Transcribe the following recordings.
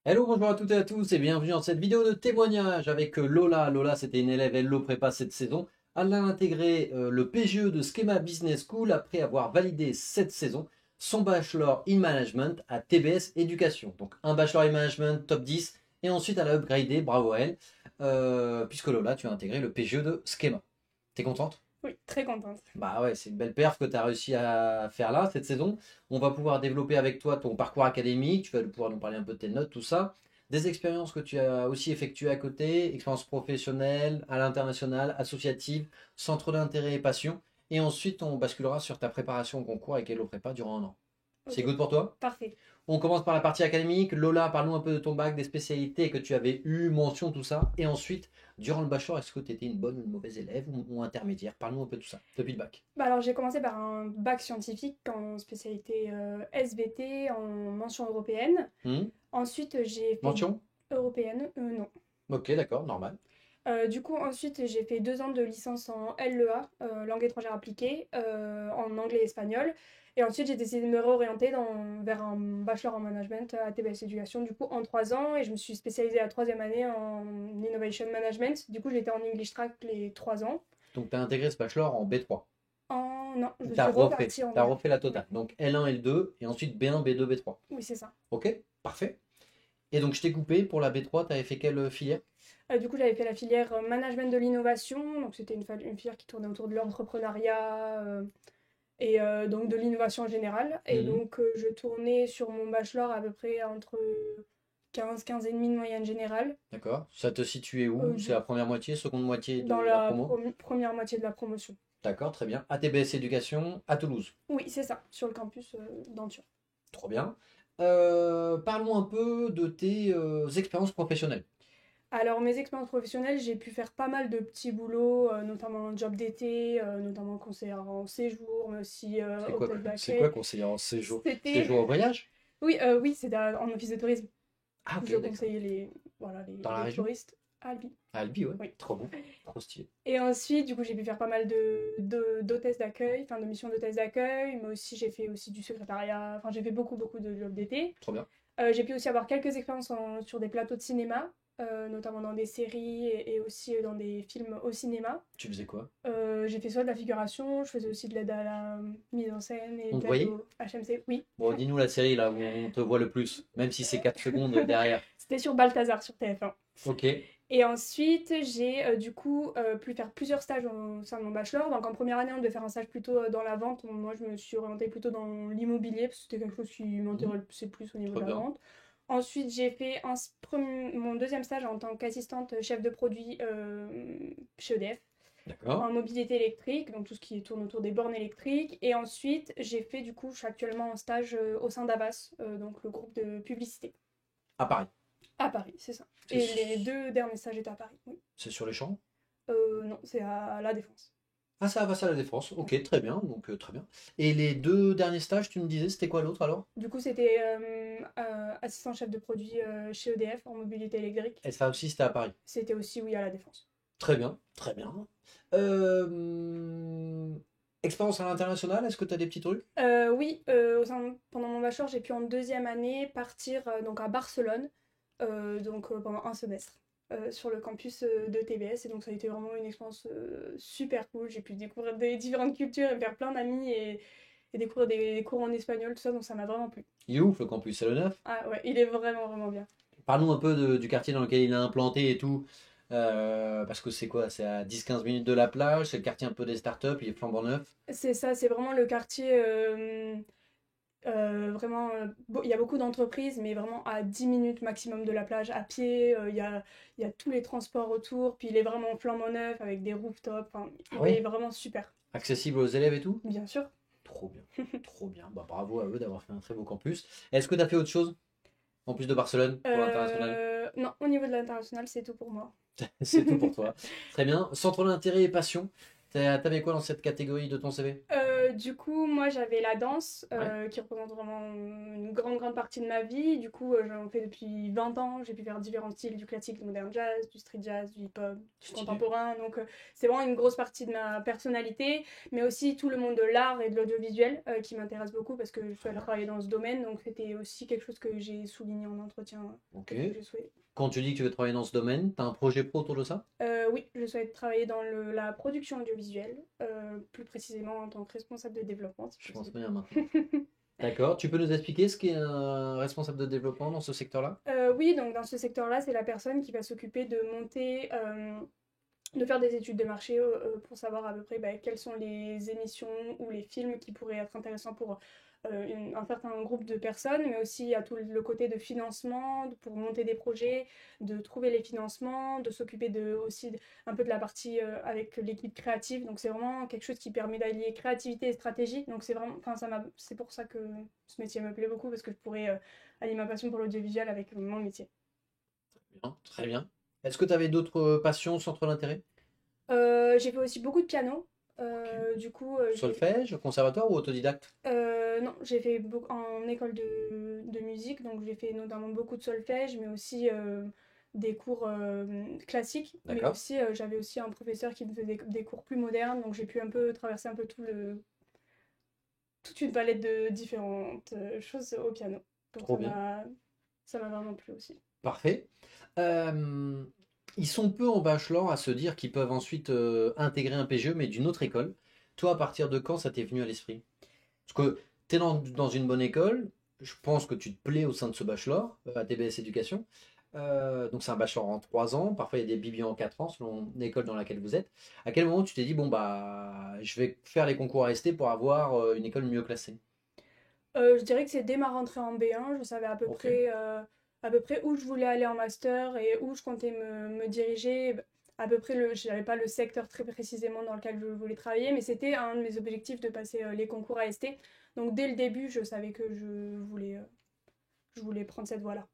Hello, bonjour à toutes et à tous et bienvenue dans cette vidéo de témoignage avec Lola. Lola, c'était une élève Hello Prépa cette saison. Elle a intégré le PGE de Schema Business School après avoir validé cette saison son Bachelor in Management à TBS Éducation. Donc un Bachelor in Management top 10 et ensuite elle a upgradé, bravo à elle, puisque Lola, tu as intégré le PGE de Schema. T'es contente? Oui, très contente. Bah ouais, c'est une belle perf que tu as réussi à faire là cette saison. On va pouvoir développer avec toi ton parcours académique, tu vas pouvoir nous parler un peu de tes notes, tout ça. Des expériences que tu as aussi effectuées à côté, expériences professionnelles, à l'international, associatives, centre d'intérêt et passion. Et ensuite, on basculera sur ta préparation au concours avec Hello Prépa durant un an. C'est Ok, good pour toi? parfait. On commence par la partie académique. Lola, parle-nous un peu de ton bac, des spécialités que tu avais eues, mention, tout ça. Et ensuite, durant le bachelor, est-ce que tu étais une bonne ou une mauvaise élève ou intermédiaire? Parle-nous un peu de tout ça, depuis le bac. Bah alors j'ai commencé par un bac scientifique en spécialité SVT en mention européenne. Hmm. Ensuite j'ai fait Mention? européenne, non. Ok, d'accord, normal. Du coup ensuite j'ai fait 2 ans de licence en LEA, langue étrangère appliquée, en anglais et espagnol. Et ensuite j'ai décidé de me réorienter vers un bachelor en management à TBS Éducation, du coup en 3 ans. Et je me suis spécialisée la troisième année en Innovation Management. Du coup j'étais en English Track les 3 ans. Donc, tu as intégré ce bachelor en B3. Non, je Tu as suis refait. repartie en Tu as L1. refait la Oui, totale. Donc, L1, L2, et ensuite B1, B2, B3. oui, c'est ça. Ok, parfait. Et donc, je t'ai coupé pour la B3, tu avais fait quelle filière? Du coup, j'avais fait la filière management de l'innovation. Donc, c'était une filière qui tournait autour de l'entrepreneuriat et donc de l'innovation en général. Et Mhm. donc, je tournais sur mon bachelor à peu près entre 15 et demi de moyenne générale. D'accord. Ça te situait où? C'est Du la première moitié, seconde moitié Dans de la la promo? première moitié de la promotion. D'accord, très bien. ATBS Éducation à Toulouse. Oui, c'est ça, sur le campus d'Antur. Trop bien. Parlons un peu de tes expériences professionnelles. Alors, mes expériences professionnelles, j'ai pu faire pas mal de petits boulots, notamment en job d'été, notamment conseillère en séjour, mais aussi hôtesse C'est quoi d'accueil. conseiller en séjour? C'était. Séjour au voyage? Oui, oui, c'était en office de tourisme. Ah, ok, Je d'accord. conseillais voilà, Dans la les région? touristes à Albi. À Albi, ouais. Oui. Trop bon. Trop stylé. Et ensuite, du coup, j'ai pu faire pas mal d'hôtesse d'accueil, enfin de missions d'hôtesse d'accueil, mais aussi j'ai fait aussi du secrétariat, enfin j'ai fait beaucoup de jobs d'été. Trop bien. J'ai pu aussi avoir quelques expériences sur des plateaux de cinéma, notamment dans des séries et aussi dans des films au cinéma. Tu faisais quoi? J'ai fait soit de la figuration, je faisais aussi de l'aide à la mise en scène et On de te l'aide voyait? au HMC. Oui, Bon, dis-nous la série là où on te voit le plus, même si c'est 4 secondes derrière. c'était sur Balthazar sur TF1. Ok, Et ensuite, j'ai du coup pu faire plusieurs stages au sein de mon bachelor. Donc en première année, on devait faire un stage plutôt dans la vente. Moi, je me suis orientée plutôt dans l'immobilier parce que c'était quelque chose qui mhm, m'intéressait plus au niveau très de la bien. vente. Ensuite, j'ai fait mon deuxième stage en tant qu'assistante chef de produit chez EDF D'accord. en mobilité électrique, donc tout ce qui tourne autour des bornes électriques. Et ensuite, j'ai fait du coup, je suis actuellement en stage au sein d'Avas, donc le groupe de publicité. À Paris. À Paris, c'est ça. C'est Et les 2 derniers stages étaient à Paris, oui. c'est sur les champs? Non, c'est à La Défense. Ah, ça va, ça à la Défense. Ouais. Ok, très bien. Donc, très bien. Et les deux derniers stages, tu me disais, c'était quoi l'autre alors? Du coup, c'était assistant chef de produit chez EDF en mobilité électrique. Et ça aussi, c'était à Paris. C'était aussi, oui, à La Défense. Très bien, très bien. Euh, Expérience à l'international, est-ce que tu as des petits trucs? Oui, pendant mon bachelor, j'ai pu en deuxième année partir donc à Barcelone, pendant un semestre, sur le campus de TBS. Et donc, ça a été vraiment une expérience super cool. J'ai pu découvrir des différentes cultures et me faire plein d'amis et découvrir des cours en espagnol, tout ça. Donc, ça m'a vraiment plu. Il est ouf le campus, c'est le 9. Ah ouais, il est vraiment bien. Parlons un peu du quartier dans lequel il est implanté et tout. Parce que c'est quoi? C'est à 10-15 minutes de la plage, c'est le quartier un peu des startups, il est flambant neuf. C'est ça, c'est vraiment le quartier. Vraiment, il y a beaucoup d'entreprises, mais vraiment à 10 minutes maximum de la plage à pied. Il y a tous les transports autour. Puis il est vraiment flambant neuf avec des rooftops. Enfin, Ah il est oui? vraiment super. Accessible aux élèves et tout? Bien sûr. Trop bien, trop bien. Bah, bravo à eux d'avoir fait un très beau campus. Est-ce que tu as fait autre chose en plus de Barcelone pour l'international? Non, au niveau de l'international, c'est tout pour moi. C'est tout pour toi. Très bien. Centre d'intérêt et passion. T'avais quoi dans cette catégorie de ton CV? Du coup, moi j'avais la danse Ouais. qui représente vraiment une grande partie de ma vie. Du coup, j'en fais depuis 20 ans. J'ai pu faire différents styles, du classique, du modern jazz, du street jazz, du hip-hop, du Stylé. contemporain. Donc, c'est vraiment une grosse partie de ma personnalité, mais aussi tout le monde de l'art et de l'audiovisuel qui m'intéresse beaucoup parce que je Très souhaite bien. travailler dans ce domaine. Donc, c'était aussi quelque chose que j'ai souligné en entretien, Ok. le fait que je souhaitais. Quand tu dis que tu veux travailler dans ce domaine, tu as un projet pro autour de ça? Oui, je souhaite travailler dans la production audiovisuelle, plus précisément en tant que responsable de développement, si Je pense possible. bien maintenant. D'accord. Tu peux nous expliquer ce qu'est un responsable de développement dans ce secteur-là? Oui, donc dans ce secteur-là, c'est la personne qui va s'occuper de monter, de faire des études de marché pour savoir à peu près bah, quelles sont les émissions ou les films qui pourraient être intéressants pour un certain groupe de personnes, mais aussi à tout le côté de financement, pour monter des projets, de trouver les financements, de s'occuper aussi un peu de la partie avec l'équipe créative. Donc c'est vraiment quelque chose qui permet d'allier créativité et stratégie. Donc c'est vraiment, enfin c'est pour ça que ce métier me plaît beaucoup parce que je pourrais allier ma passion pour l'audiovisuel avec mon métier. Bien, très bien. Est-ce que tu avais d'autres passions, centres d'intérêt? J'ai fait aussi beaucoup de piano. Ok. Du coup, Solfège, conservatoire ou autodidacte? non, j'ai fait beaucoup en école de musique, donc j'ai fait notamment beaucoup de solfège, mais aussi des cours classiques. Mais D'accord. aussi, j'avais aussi un professeur qui me faisait des cours plus modernes, donc j'ai pu un peu traverser un peu toute une palette de différentes choses au piano. Donc Trop bien. ça m'a vraiment plu aussi. Parfait. Euh, Ils sont peu en bachelor à se dire qu'ils peuvent ensuite intégrer un PGE, mais d'une autre école. Toi, à partir de quand ça t'est venu à l'esprit? Parce que tu es dans une bonne école, je pense que tu te plais au sein de ce bachelor, à TBS Éducation. Donc c'est un bachelor en 3 ans, parfois il y a des bibions en 4 ans selon l'école dans laquelle vous êtes. À quel moment tu t'es dit, bon bah je vais faire les concours AST pour avoir une école mieux classée? Je dirais que c'est dès ma rentrée en B1, je savais Ok. à peu près où je voulais aller en master et où je comptais me diriger. À peu près, je n'avais pas le secteur très précisément dans lequel je voulais travailler, mais c'était un de mes objectifs de passer les concours AST. Donc dès le début, je savais que je voulais prendre cette voie-là.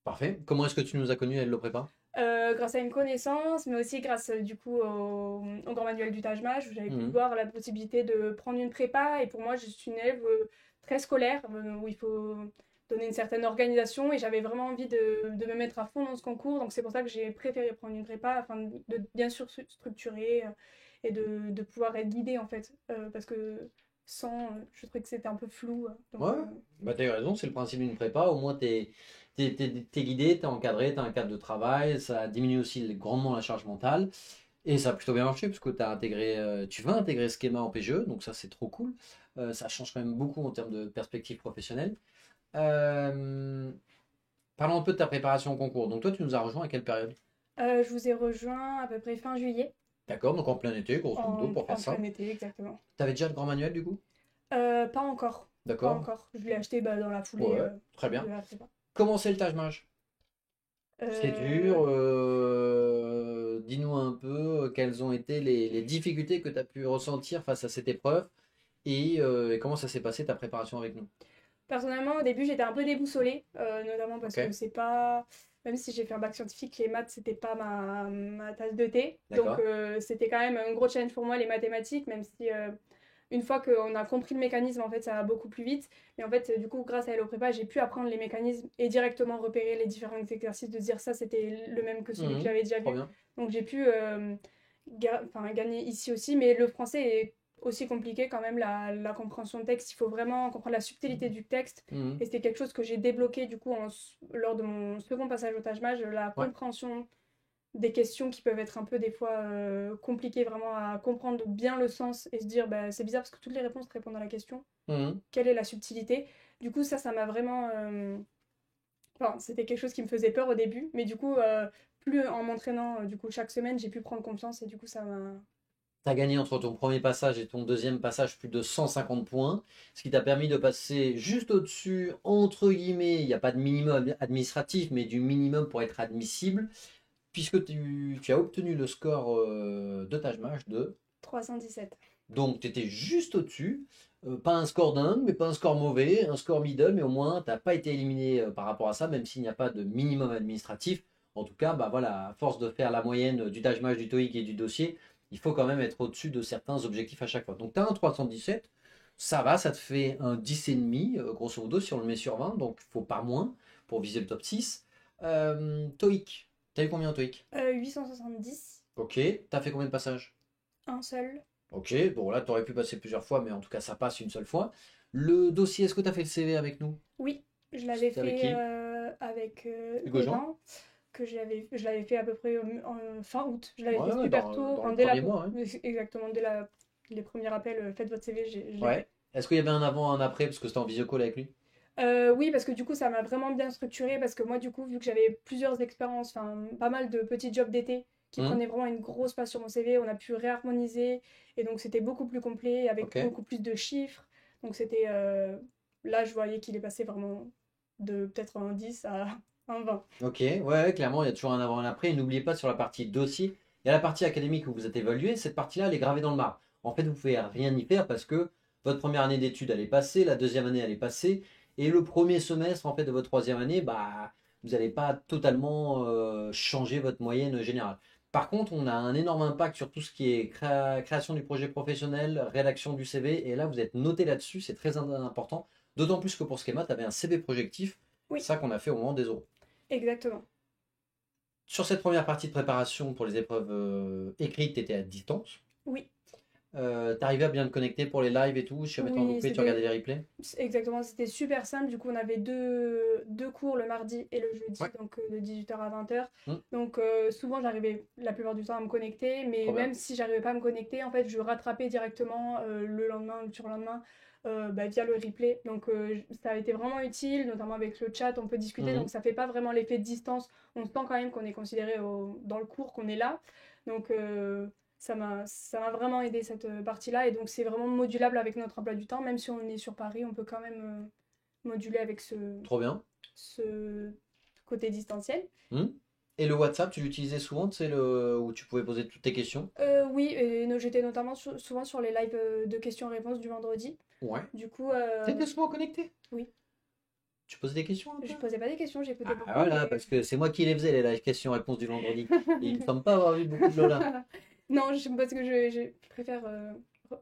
Parfait. Comment est-ce que tu nous as connus à Hello Prépa? Grâce à une connaissance, mais aussi grâce du coup au grand manuel du Taj Mahal, où j'avais pu Mhm. voir la possibilité de prendre une prépa. Et pour moi, je suis une élève très scolaire, où il faut donner une certaine organisation. Et j'avais vraiment envie de me mettre à fond dans ce concours. Donc c'est pour ça que j'ai préféré prendre une prépa, afin de bien sûr structurer et de pouvoir être guidée en fait. Parce que sans, je trouvais que c'était un peu flou. Donc, Ouais, bah t'as eu raison, c'est le principe d'une prépa. Au moins t'es guidé, t'es encadré, t'as un cadre de travail, ça diminue aussi grandement la charge mentale. Et ça a plutôt bien marché parce que tu vas intégrer Schema en PGE, donc ça c'est trop cool. Ça change quand même beaucoup en termes de perspective professionnelle. Euh, Parlons un peu de ta préparation au concours. Donc toi tu nous as rejoint à quelle période? je vous ai rejoint à peu près fin juillet, D'accord, donc en plein été, grosso modo, pour faire en plein simple. été exactement. T'avais déjà le grand manuel du coup? Pas encore. Pas D'accord? encore. Je l'ai acheté bah, dans la foulée Ouais, très de bien. la prépa. Comment c'est le Taj Mahal? C'est Euh, dur. Dis-nous un peu quelles ont été les difficultés que tu as pu ressentir face à cette épreuve et comment ça s'est passé ta préparation avec nous. Personnellement, au début, j'étais un peu déboussolée, notamment parce Ok, que c'est pas. Même si j'ai fait un bac scientifique, les maths, c'était pas ma tasse de thé. Donc, d'accord. c'était quand même un gros challenge pour moi, les mathématiques, même si une fois qu'on a compris le mécanisme, en fait, ça va beaucoup plus vite. Mais en fait, du coup, grâce à Hello Prépa, j'ai pu apprendre les mécanismes et directement repérer les différents exercices, de dire ça, c'était le même que celui que Mhm, j'avais déjà trop vu. bien. Donc, j'ai pu gagner ici aussi. Mais le français est aussi compliqué quand même, la compréhension de texte. Il faut vraiment comprendre la subtilité du texte. Mhm, Et c'était quelque chose que j'ai débloqué, du coup, lors de mon second passage au Taj Mahal, la ouais. compréhension des questions qui peuvent être un peu des fois compliquées vraiment à comprendre bien le sens et se dire bah, c'est bizarre parce que toutes les réponses répondent à la question. Mhm. Quelle est la subtilité? Du coup, ça m'a vraiment. Enfin, c'était quelque chose qui me faisait peur au début, mais du coup, plus en m'entraînant du coup chaque semaine, j'ai pu prendre confiance et du coup, ça m'a. Tu as gagné entre ton premier passage et ton deuxième passage plus de 150 points, ce qui t'a permis de passer juste au-dessus, entre guillemets, il n'y a pas de minimum administratif, mais du minimum pour être admissible, puisque tu as obtenu le score de Taj Mahal de. 317. Donc, tu étais juste au-dessus. Pas un score dingue, mais pas un score mauvais, un score middle, mais au moins, tu n'as pas été éliminé par rapport à ça, même s'il n'y a pas de minimum administratif. En tout cas, bah voilà, à force de faire la moyenne du Taj Mahal, du TOEIC et du dossier, il faut quand même être au-dessus de certains objectifs à chaque fois. Donc, tu as un 317. Ça va, ça te fait un 10,5, grosso modo, si on le met sur 20, donc il faut pas moins pour viser le top 6. TOEIC, t'as eu combien en TOEIC? 870, Ok, t'as fait combien de passages? un seul. Ok, bon là, t'aurais pu passer plusieurs fois, mais en tout cas, ça passe une seule fois. Le dossier, est-ce que t'as fait le CV avec nous? Oui, je l'avais C'était avec fait qui? avec Hugo Jean? Evan, je l'avais fait à peu près en fin août. Je l'avais Ouais, fait ouais, super tôt, dans enfin le dès la, premier mois, hein. exactement, les premiers appels, faites votre CV, je l'ai Ouais. fait. Est-ce qu'il y avait un avant, un après, parce que c'était en visio call avec lui? Oui, parce que du coup, ça m'a vraiment bien structuré, parce que moi, du coup, vu que j'avais plusieurs expériences, enfin, pas mal de petits jobs d'été qui Hmm. prenaient vraiment une grosse place sur mon CV, on a pu réharmoniser, et donc c'était beaucoup plus complet, avec Ok. beaucoup plus de chiffres. Donc c'était, là, je voyais qu'il est passé vraiment de peut-être un 10 à un 20. Ok, ouais, ouais, clairement, il y a toujours un avant et un après. Et n'oubliez pas sur la partie dossier, il y a la partie académique où vous êtes évalué. Cette partie-là, elle est gravée dans le marbre. En fait, vous ne pouvez rien y faire parce que votre première année d'études, elle est passée, la deuxième année, elle est passée. Et le premier semestre, en fait, de votre troisième année, bah, vous n'allez pas totalement changer votre moyenne générale. Par contre, on a un énorme impact sur tout ce qui est création du projet professionnel, rédaction du CV. Et là, vous êtes noté là-dessus, c'est très important. D'autant plus que pour Schema, tu avais un CV projectif, Oui, ça qu'on a fait au moment des oraux. exactement. Sur cette première partie de préparation pour les épreuves écrites, tu étais à distance. Oui, T'arrivais à bien te connecter pour les lives et tout. Si jamais t'en oui, loupé, tu regardais c'était les replays. exactement, c'était super simple. Du coup, on avait deux cours le mardi et le jeudi, Ouais. donc de 18h à 20h. Hmm, Donc souvent, j'arrivais la plupart du temps à me connecter, mais trop bien. même si j'arrivais pas à me connecter, en fait, je rattrapais directement le lendemain ou le surlendemain via le replay. Donc ça a été vraiment utile, notamment avec le chat, on peut discuter, Mhm. donc ça fait pas vraiment l'effet de distance. On sent quand même qu'on est considéré dans le cours, qu'on est là. Donc ça m'a vraiment aidé cette partie-là. Et donc, c'est vraiment modulable avec notre emploi du temps. Même si on est sur Paris, on peut quand même moduler avec Trop bien. ce côté distanciel. Hmm. Et le WhatsApp, tu l'utilisais souvent, tu sais, où tu pouvais poser toutes tes questions. Oui, et j'étais notamment souvent sur les lives de questions-réponses du vendredi. Ouais. Du coup, T'étais souvent connecté. oui, Tu posais des questions un peu? je posais pas des questions, j'écoutais Ah beaucoup, voilà, mais... parce que c'est moi qui les faisais, les live questions-réponses du vendredi. Et il me semble pas avoir vu beaucoup de Lola. Non, parce que je préfère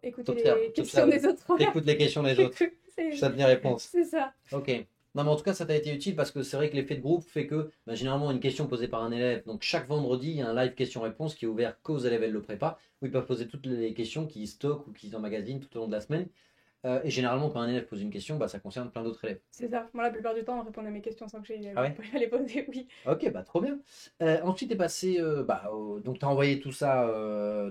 écouter T'observes, les questions t'observes. des autres. Voilà. T'écoutes les questions des autres. Je C'est donne les réponses. c'est ça. Ok. Non, mais en tout cas, ça t'a été utile parce que c'est vrai que l'effet de groupe fait que bah, généralement une question posée par un élève, donc chaque vendredi, il y a un live question-réponse qui est ouvert qu'aux élèves le prépa, où ils peuvent poser toutes les questions qu'ils stockent ou qu'ils emmagasinent tout au long de la semaine. Et généralement, quand un élève pose une question, bah, ça concerne plein d'autres élèves. C'est ça. Moi, la plupart du temps, on répond à mes questions sans que j'ai Ah ouais? à les poser, oui. Ok, bah trop bien. Ensuite, t'es passé, donc t'as envoyé tout ça,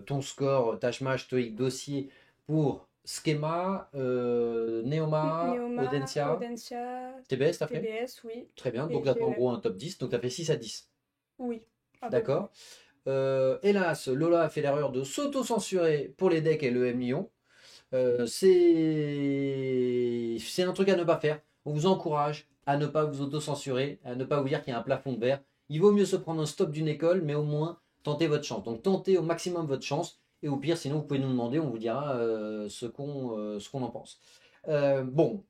ton score, tâche match, TOEIC, dossier pour Schema, Neoma, Neoma, Audencia, Audencia, TBS, t'as fait? TBS, oui. Très bien, Et donc là, t'as en GLM. gros un top 10, donc t'as fait 6 à 10. Oui, à peu près. D'accord. Hélas, Lola a fait l'erreur de s'auto-censurer pour les decks et le M Lyon. C'est un truc à ne pas faire. On vous encourage à ne pas vous auto-censurer, à ne pas vous dire qu'il y a un plafond de verre. Il vaut mieux se prendre un stop d'une école, mais au moins tenter votre chance. Donc tentez au maximum votre chance. Et au pire, sinon, vous pouvez nous demander, on vous dira ce qu'on en pense. Bon,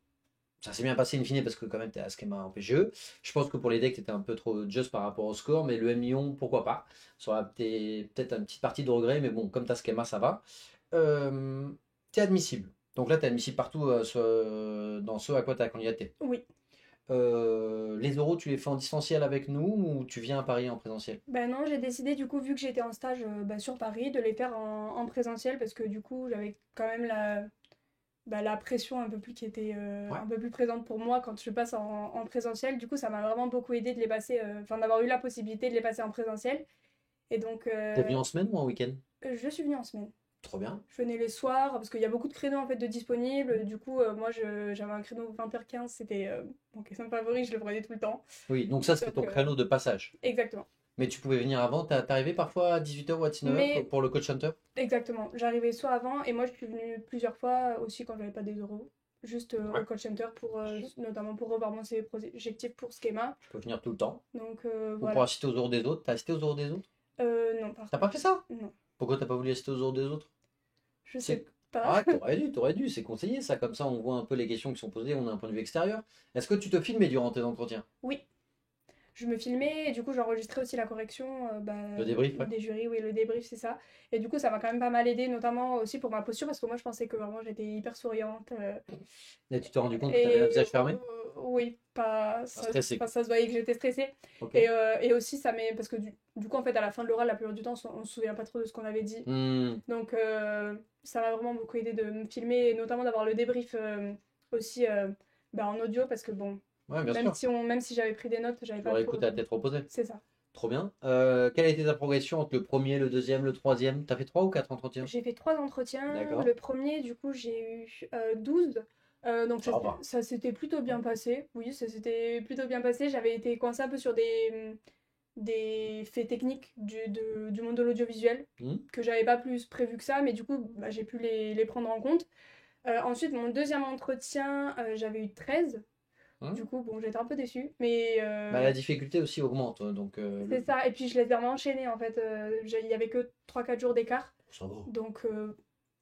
ça s'est bien passé in fine parce que quand même tu es à schéma en PGE. Je pense que pour les decks, tu étais un peu trop juste par rapport au score, mais le M Lyon, pourquoi pas. Ça aura peut-être une petite partie de regret, mais bon, comme tu as schéma, ça va. Tu es admissible. Donc là, tu es admissible partout dans ce à quoi tu as candidaté. Oui. Les oraux, tu les fais en distanciel avec nous ou tu viens à Paris en présentiel? Ben non, j'ai décidé du coup, vu que j'étais en stage sur Paris, de les faire en présentiel parce que du coup, j'avais quand même la pression un peu plus qui était Ouais. un peu plus présente pour moi quand je passe en présentiel. Du coup, ça m'a vraiment beaucoup aidé de les passer, enfin d'avoir eu la possibilité de les passer en présentiel. Et donc, T'es venu en semaine ou en week-end? je suis venue en semaine. Trop bien. Je venais les soirs parce qu'il y a beaucoup de créneaux en fait de disponibles. Du coup, moi j'avais un créneau 20h15, c'était mon question favori, je le prenais tout le temps. Oui, donc ça, c'était Donc, ton créneau de passage. exactement. Mais tu pouvais venir avant. T'arrivais parfois à 18h ou à 19h Mais pour le coach hunter? exactement, j'arrivais soit avant et moi je suis venue plusieurs fois aussi quand j'avais pas des euros, juste au call center pour notamment pour revoir mon CV projectif pour Schema. Tu peux venir tout le temps. Donc Ou pour voilà. assister aux oraux des autres. T'as assisté aux oraux des autres? Non, par T'as pas contre. fait ça? Non, Pourquoi t'as pas voulu assister aux oraux des autres? je C'est... sais pas. Ah, t'aurais dû, c'est conseillé ça. Comme ça, on voit un peu les questions qui sont posées, on a un point de vue extérieur. Est-ce que tu te filmais durant tes entretiens? Oui, je me filmais et du coup j'enregistrais aussi la correction Le débrief, ouais. des jurys, oui, le débrief, c'est ça. Et du coup, ça m'a quand même pas mal aidé, notamment aussi pour ma posture, parce que moi je pensais que vraiment j'étais hyper souriante. Et tu t'es rendu compte que tu avais un Et visage fermé? oui, pas, Pas ça, stressé, enfin, quoi. ça se voyait que j'étais stressée. Ok. Et aussi, ça m'est. Parce que du coup, en fait, à la fin de l'oral, la plupart du temps, on se souvient pas trop de ce qu'on avait dit. Hmm. Donc, ça m'a vraiment beaucoup aidé de me filmer, et notamment d'avoir le débrief aussi en audio, parce que bon, Ouais, bien sûr. même si j'avais pris des notes, j'avais Tu pas l'aurais tout écouté à retenu. tête reposée. C'est ça. Trop bien. Quelle a été ta progression entre le premier, le deuxième, le troisième? T'as fait 3 ou 4 entretiens? J'ai fait 3 entretiens. D'accord. Le premier, du coup, j'ai eu 12. Donc Ça va. ça s'était plutôt bien passé. Oui, ça s'était plutôt bien passé. J'avais été coincée un peu sur des faits techniques du monde de l'audiovisuel Hmm. que j'avais pas plus prévu que ça, mais du coup, j'ai pu les prendre en compte. Ensuite, mon deuxième entretien, j'avais eu 13. Hmm. Du coup, bon, j'étais un peu déçue, mais Bah, la difficulté aussi augmente. Donc, c'est ça. Et puis, je les ai vraiment enchaînés en fait. Il y avait que 3 4 jours d'écart. ça va. Donc,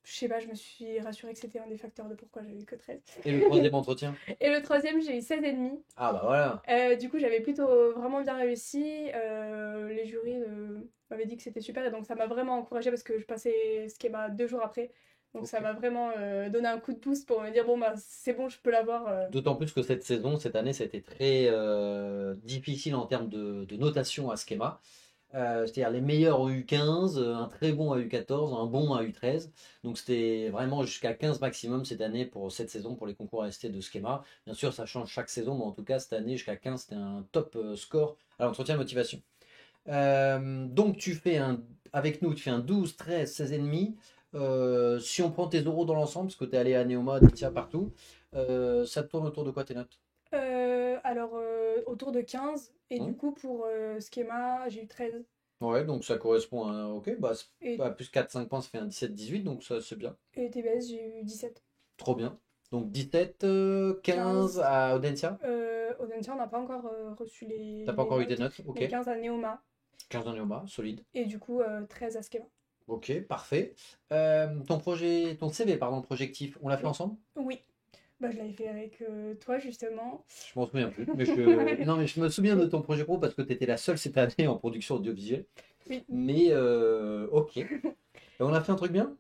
je sais pas, je me suis rassurée que c'était un des facteurs de pourquoi j'avais eu que 13. Et le troisième entretien? Et le troisième, j'ai eu 16,5. Ah bah voilà. Du coup, j'avais plutôt vraiment bien réussi. Les jurys m'avaient dit que c'était super et donc ça m'a vraiment encouragée parce que je passais Schema 2 jours après. Donc ça Ok. m'a vraiment donné un coup de pouce pour me dire bon, bah c'est bon, je peux l'avoir. D'autant plus que cette saison, cette année, ça a été très difficile en termes de notation à Schema. C'est-à-dire les meilleurs ont eu 15, un très bon a eu 14, un bon a eu 13. Donc c'était vraiment jusqu'à 15 maximum cette année pour cette saison pour les concours AST de Schema. Bien sûr, ça change chaque saison, mais en tout cas cette année jusqu'à 15, c'était un top score à l'entretien motivation. Donc tu fais avec nous, tu fais un 12, 13, 16 et demi. Si on prend tes euros dans l'ensemble, parce que tu es allé à Neoma, Aditya, partout, ça te tourne autour de quoi tes notes? Alors, autour de 15. Et du Hein. coup, pour Schema, j'ai eu 13. Ouais, donc ça correspond à. Ok, bah, Et, bah, plus 4-5 points, ça fait un 17-18, donc ça c'est bien. et TBS, j'ai eu 17. Trop bien. Donc 17, 15 15. à Audencia. Audencia, on n'a pas encore reçu T'as pas les encore eu tes notes. notes? Ok. Mais 15 à Neoma. 15 dans Neoma, solide. Et du coup, 13 à Schema. Ok, parfait. Ton CV, pardon, projectif, on l'a fait Oui. ensemble? Oui. Bah, je l'avais fait avec toi, justement. Je m'en souviens plus. Non, mais je me souviens de ton projet pro parce que tu étais la seule cette année en production audiovisuelle. Oui. Mais ok. Et on a fait un truc bien?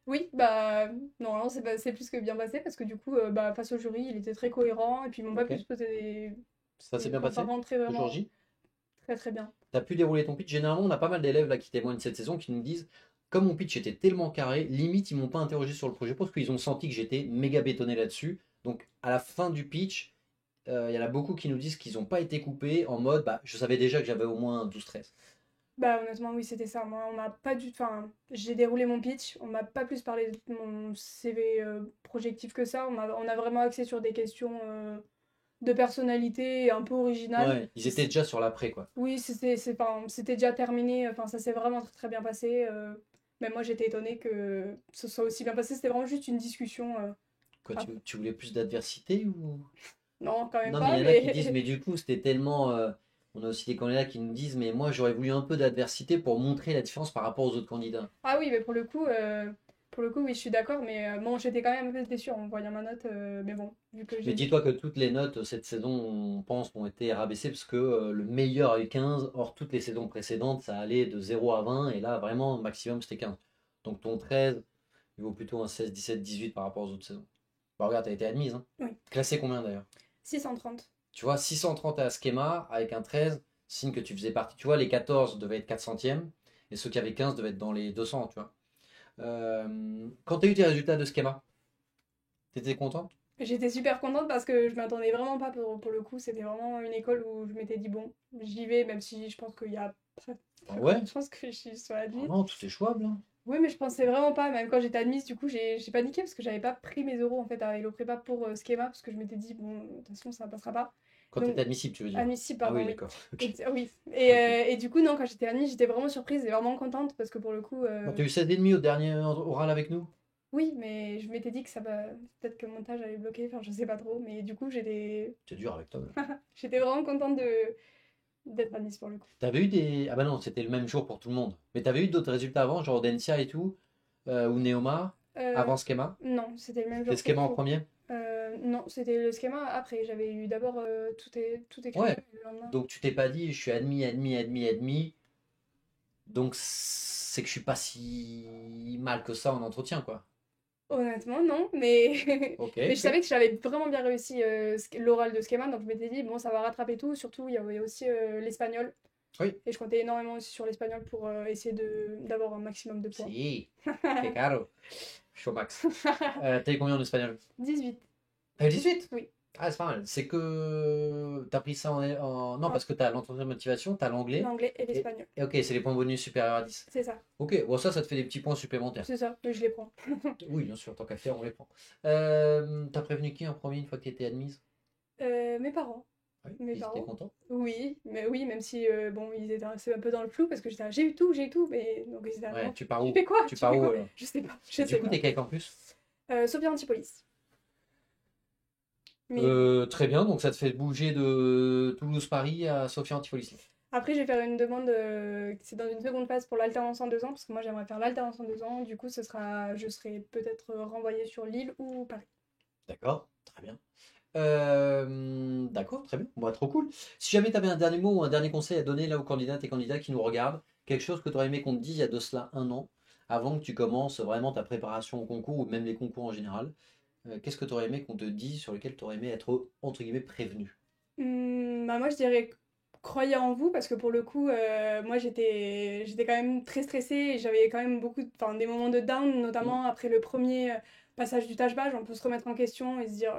Oui, bah, non, c'est plus que bien passé parce que du coup, face au jury, il était très cohérent et puis ils m'ont pas pu Ok. se poser des. Ça s'est bien Enfin, passé? rentrer Le jour vraiment J? très très bien. T'as pu dérouler ton pitch? Généralement, on a pas mal d'élèves là qui témoignent cette saison qui nous disent, comme mon pitch était tellement carré, limite ils m'ont pas interrogé sur le projet pro parce qu'ils ont senti que j'étais méga bétonné là-dessus. Donc à la fin du pitch, il y en a beaucoup qui nous disent qu'ils n'ont pas été coupés en mode, bah, je savais déjà que j'avais au moins 12-13. Bah, honnêtement, oui, c'était ça. Moi, on m'a pas du. Enfin, j'ai déroulé mon pitch, on m'a pas plus parlé de mon CV projectif que ça. On a vraiment axé sur des questions de personnalité un peu originales. Ouais, ils étaient déjà sur l'après quoi. Oui, c'était déjà terminé. Enfin, ça s'est vraiment très, très bien passé. Mais moi, j'étais étonnée que ce soit aussi bien passé. C'était vraiment juste une discussion. Quoi, Ah, tu voulais plus d'adversité ou? non, quand même Non, mais il pas, y en a qui disent, mais. mais du coup, c'était tellement. On a aussi des candidats qui nous disent, mais moi, j'aurais voulu un peu d'adversité pour montrer la différence par rapport aux autres candidats. Ah oui, mais pour le coup, oui, je suis d'accord. Mais bon, j'étais quand même un peu déçue en voyant ma note. Mais bon, vu que Mais j'ai. dis-toi que toutes les notes cette saison, on pense, ont été rabaissées parce que le meilleur a eu 15. Or, toutes les saisons précédentes, ça allait de 0 à 20. Et là, vraiment, maximum, c'était 15. Donc, ton 13, il vaut plutôt un 16, 17, 18 par rapport aux autres saisons. Bah, regarde, t'as été admise. Hein. Oui, Classé combien d'ailleurs? 630. Tu vois, 630 à Schema avec un 13, signe que tu faisais partie. Tu vois, les 14 devaient être 400e et ceux qui avaient 15 devaient être dans les 200, tu vois. Quand tu as eu tes résultats de Schema, t'étais content? J'étais super contente parce que je m'attendais vraiment pas pour le coup. C'était vraiment une école où je m'étais dit, bon, j'y vais, même si je pense qu'il y a Ah très ouais? peu de chances que je sois Ah admise. non, tout est jouable. Hein. Oui, mais je pensais vraiment pas. Même quand j'étais admise, du coup, j'ai paniqué parce que j'avais pas pris mes euros en fait à Hello Prépa pour Schema parce que je m'étais dit, bon, de toute façon, ça passera pas. Quand tu Donc, étais admissible, tu veux dire. admissible, Ah pardon, oui, oui. d'accord. Ok. Oui. Et, Ok. et du coup, non, quand j'étais admise, j'étais vraiment surprise et vraiment contente parce que pour le coup, Bah, t'as eu 16,5 au dernier oral avec nous? oui, mais je m'étais dit que ça va. Peut-être que le montage allait bloquer, enfin, je sais pas trop. Mais du coup, C'est dur avec toi. Là. j'étais vraiment contente d'être admise pour le coup. T'avais eu des. Ah bah non, c'était le même jour pour tout le monde. Mais t'avais eu d'autres résultats avant, genre Densia et tout, ou Neoma, Euh, avant Schema? non, c'était le même C'était jour pour Schema en tout. premier? Non, c'était le schéma après. J'avais eu d'abord tout écrit Ouais. le lendemain. Donc tu t'es pas dit, je suis admis, admis, admis, admis. Donc c'est que je suis pas si mal que ça en entretien, quoi. Honnêtement, non, mais, Ok, mais je ok. savais que j'avais vraiment bien réussi l'oral de schéma, donc je m'étais dit, bon, ça va rattraper tout. Surtout, il y avait aussi l'espagnol, Oui. et je comptais énormément aussi sur l'espagnol pour essayer d'avoir un maximum de points. Si. Que caro. Je suis au max. T'as eu combien en espagnol? 18, T'as eu 18? oui. Ah, c'est pas mal. C'est que t'as pris ça Non, En parce que t'as l'entretien de motivation, t'as l'anglais. l'anglais et Et... l'espagnol. et ok, c'est les points bonus supérieurs à 10. C'est ça, Ok, bon, ça te fait des petits points supplémentaires. c'est ça, mais je les prends. Oui, bien sûr, tant qu'à faire, on les prend. T'as prévenu qui en premier une fois que t'étais admise? Mes parents. Oui, Mes ils étaient parents. contents. Oui, même si bon, ils étaient un peu dans le flou parce que j'étais là, j'ai eu tout, mais donc ils étaient là, Ouais, non, tu pars tu où? fais quoi? Tu Tu pars fais où quoi? alors? Je sais pas, je Et du sais coup, pas. t'es quel campus? Sophia Antipolis. Mais Très bien, donc ça te fait bouger de Toulouse-Paris à Sophia Antipolis. après, je vais faire une demande, c'est dans une seconde phase pour l'alternance en 2 ans, parce que moi j'aimerais faire l'alternance en 2 ans. Du coup, je serai peut-être renvoyée sur Lille ou Paris. D'accord, très bien. D'accord, très bien. Bon, trop cool. Si jamais tu avais un dernier mot ou un dernier conseil à donner là aux candidates et candidats qui nous regardent, quelque chose que tu aurais aimé qu'on te dise il y a de cela un an, avant que tu commences vraiment ta préparation au concours ou même les concours en général, qu'est-ce que tu aurais aimé qu'on te dise sur lequel tu aurais aimé être entre guillemets prévenu? Bah moi je dirais croyez en vous parce que pour le coup moi j'étais quand même très stressée et j'avais quand même enfin des moments de down Mm. notamment après le premier passage du tâche-bâche. On peut se remettre en question et se dire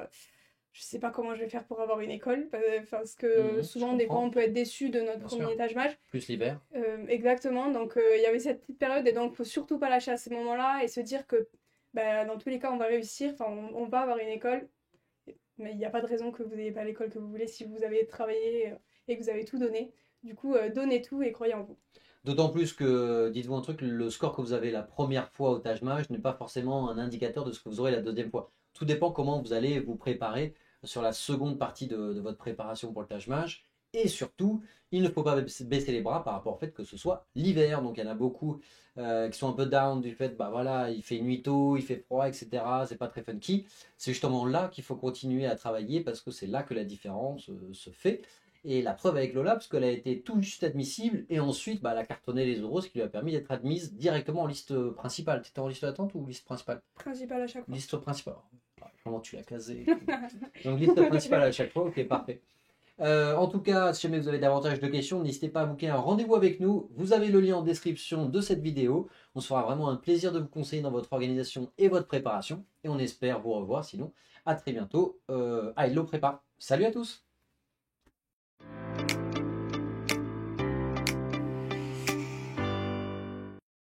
je sais pas comment je vais faire pour avoir une école parce que Je souvent des fois on comprends, peut être déçu de notre bien premier sûr. tâche-bâche. Plus l'hiver. Exactement, donc il y avait cette petite période et donc faut surtout pas lâcher à ces moments-là et se dire que bah, dans tous les cas on va réussir, enfin on va avoir une école. Mais il n'y a pas de raison que vous n'ayez pas l'école que vous voulez si vous avez travaillé et que vous avez tout donné. Du coup, donnez tout et croyez en vous. D'autant plus que, dites-vous un truc, le score que vous avez la première fois au Taj Mahal n'est pas forcément un indicateur de ce que vous aurez la deuxième fois. Tout dépend comment vous allez vous préparer sur la seconde partie de votre préparation pour le Taj Mahal. Et surtout, il ne faut pas baisser les bras par rapport au fait que ce soit l'hiver. Donc il y en a beaucoup qui sont un peu down du fait, bah voilà, il fait nuit tôt, il fait froid, etc. C'est pas très funky. C'est justement là qu'il faut continuer à travailler parce que c'est là que la différence se fait. Et la preuve avec Lola, parce qu'elle a été tout juste admissible, et ensuite bah, elle a cartonné les euros, ce qui lui a permis d'être admise directement en liste principale. Tu étais en liste d'attente ou liste principale? Principal à chaque fois. Liste principale. Ah, comment tu l'as casé? Donc liste principale à chaque fois, ok, parfait. En tout cas, si jamais vous avez davantage de questions, n'hésitez pas à booker un rendez-vous avec nous. Vous avez le lien en description de cette vidéo. On se fera vraiment un plaisir de vous conseiller dans votre organisation et votre préparation. Et on espère vous revoir, sinon à très bientôt à Hello Prépa. Salut à tous!